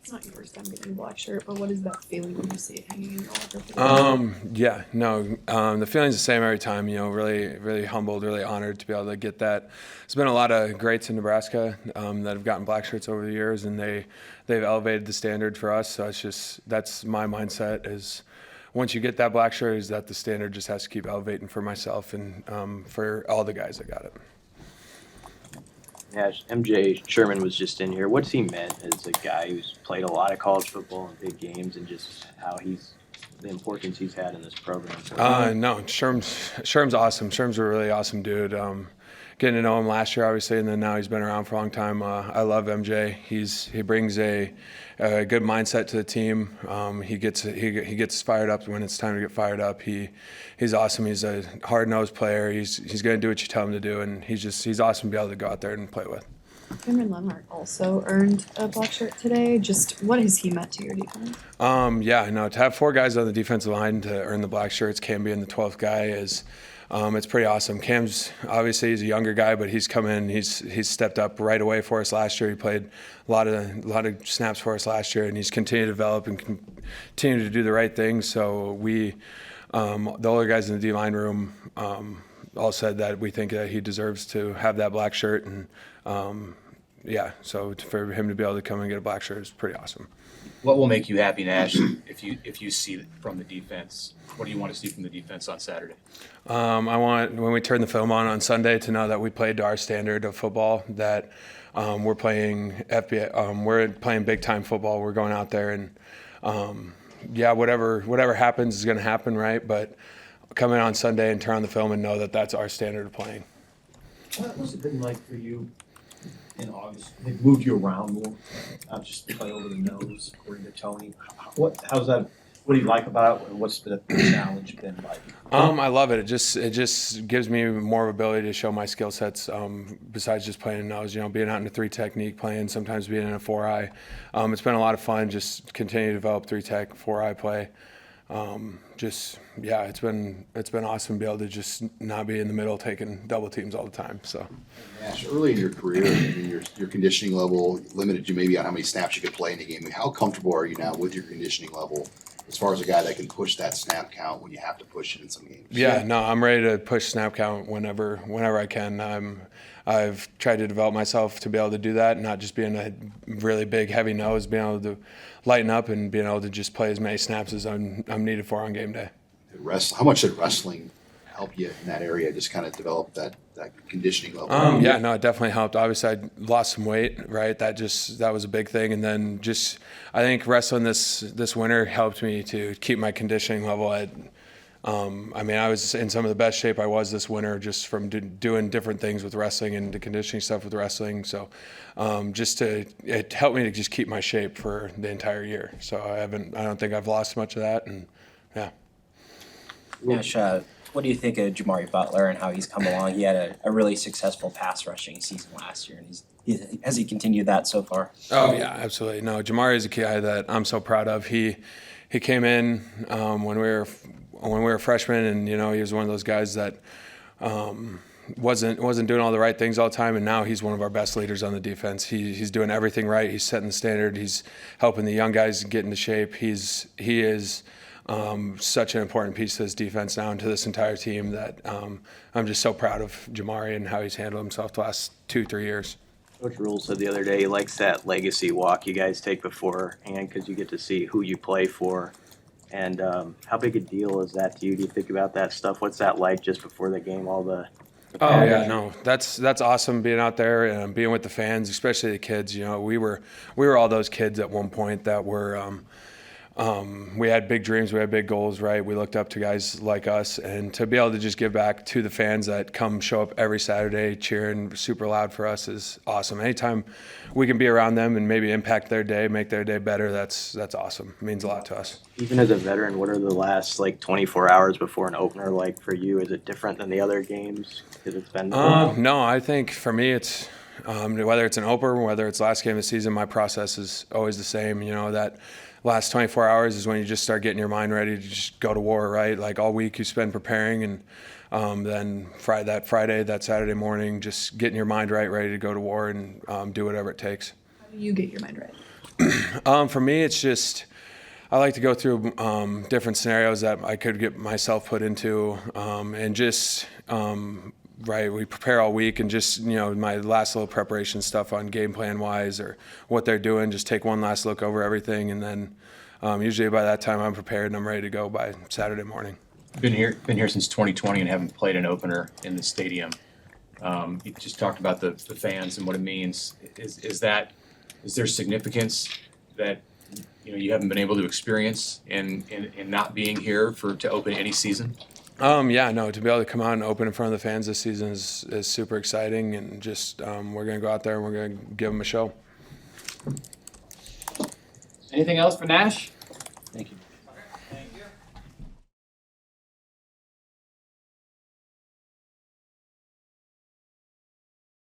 It's not your first time getting a black shirt, but what is that feeling when you see it hanging in your locker? Yeah, no, the feeling's the same every time. Really, really humbled, really honored to be able to get that. There's been a lot of greats in Nebraska that have gotten black shirts over the years, and they've elevated the standard for us. So that's my mindset is. Once you get that black shirt, is that the standard just has to keep elevating for myself and for all the guys that got it. Yeah, MJ Sherman was just in here. What's he meant as a guy who's played a lot of college football and big games, and just how the importance he's had in this program? No, Sherm's awesome. Sherm's a really awesome dude. Getting to know him last year, obviously, and then now he's been around for a long time. I love MJ. He brings a good mindset to the team. He gets fired up when it's time to get fired up. He's awesome. He's a hard-nosed player. He's going to do what you tell him to do, and he's awesome to be able to go out there and play with. Cameron Lenhart also earned a black shirt today. Just what has he meant to your defense? Yeah, no, to have 4 guys on the defensive line to earn the black shirts, Cam being the 12th guy is. It's pretty awesome. Cam's obviously he's a younger guy, but he's come in. He's stepped up right away for us last year. He played a lot of snaps for us last year, and he's continued to develop and continue to do the right things. So we, the older guys in the D-line room, all said that we think that he deserves to have that black shirt, and yeah, so for him to be able to come and get a black shirt is pretty awesome. What will make you happy, Nash, if you see it from the defense? What do you want to see from the defense on Saturday? I want, when we turn the film on Sunday, to know that we played to our standard of football, that we're playing we're playing big-time football. We're going out there and, yeah, whatever happens is going to happen, right? But come in on Sunday and turn on the film and know that that's our standard of playing. What's it been like for you in August? They've moved you around more, not just play over the nose, according to Tony. How's that? What do you like about it? What's the challenge been like? I love it. It just gives me more of ability to show my skill sets. Besides just playing a nose, being out in a 3 technique, playing sometimes being in a 4-eye. It's been a lot of fun. Just continue to develop 3 tech, 4-eye play. Yeah, it's been awesome to be able to just not be in the middle taking double teams all the time. So, Nash, early in your career, I mean, your conditioning level limited you maybe on how many snaps you could play in a game. I mean, how comfortable are you now with your conditioning level as far as a guy that can push that snap count when you have to push it in some games? Yeah, no, I'm ready to push snap count whenever I can. I've tried to develop myself to be able to do that, not just being a really big, heavy nose, being able to lighten up and being able to just play as many snaps as I'm needed for on game day. How much did wrestling help you in that area, just kind of develop that conditioning level? Yeah, no, it definitely helped. Obviously, I lost some weight, right? That was a big thing. And then I think wrestling this winter helped me to keep my conditioning level at. I mean, I was in some of the best shape I was this winter just from doing different things with wrestling and the conditioning stuff with wrestling. So it helped me to just keep my shape for the entire year. So I don't think I've lost much of that. And yeah. Nash, what do you think of Jamari Butler and how he's come along? He had a really successful pass rushing season last year, and has he continued that so far? Oh yeah, absolutely. No, Jamari is a guy that I'm so proud of. He came in when we were freshmen, and he was one of those guys that wasn't doing all the right things all the time, and now he's one of our best leaders on the defense. He's doing everything right. He's setting the standard. He's helping the young guys get into shape. He is such an important piece to this defense now and to this entire team that I'm just so proud of Jamari and how he's handled himself the last 2-3 years. Coach Rule said the other day he likes that legacy walk you guys take beforehand because you get to see who you play for. And how big a deal is that to you? Do you think about that stuff? What's that like just before the game? Oh yeah, no, that's awesome being out there and being with the fans, especially the kids. We were all those kids at one point that were. We had big dreams, we had big goals, right? We looked up to guys like us, and to be able to just give back to the fans that come show up every Saturday cheering super loud for us is awesome. Anytime we can be around them and maybe impact their day, make their day better, that's awesome. It means a lot to us. Even as a veteran, what are the last 24 hours before an opener like for you? Is it different than the other games? Because it's been no, I think for me it's whether it's an opener, whether it's last game of the season, my process is always the same. That last 24 hours is when you just start getting your mind ready to just go to war, right? Like all week you spend preparing, and then that Saturday morning, just getting your mind right, ready to go to war and do whatever it takes. How do you get your mind right? For me, it's just I like to go through different scenarios that I could get myself put into, and just right. We prepare all week, and just my last little preparation stuff on game plan wise or what they're doing. Just take one last look over everything, and then usually by that time I'm prepared and I'm ready to go by Saturday morning. Been here since 2020 and haven't played an opener in the stadium. You just talked about the fans and what it means. Is there significance that you haven't been able to experience in not being here to open any season? Yeah, no, to be able to come out and open in front of the fans this season is super exciting, and just we're going to go out there and we're going to give them a show. Anything else for Nash? Thank you.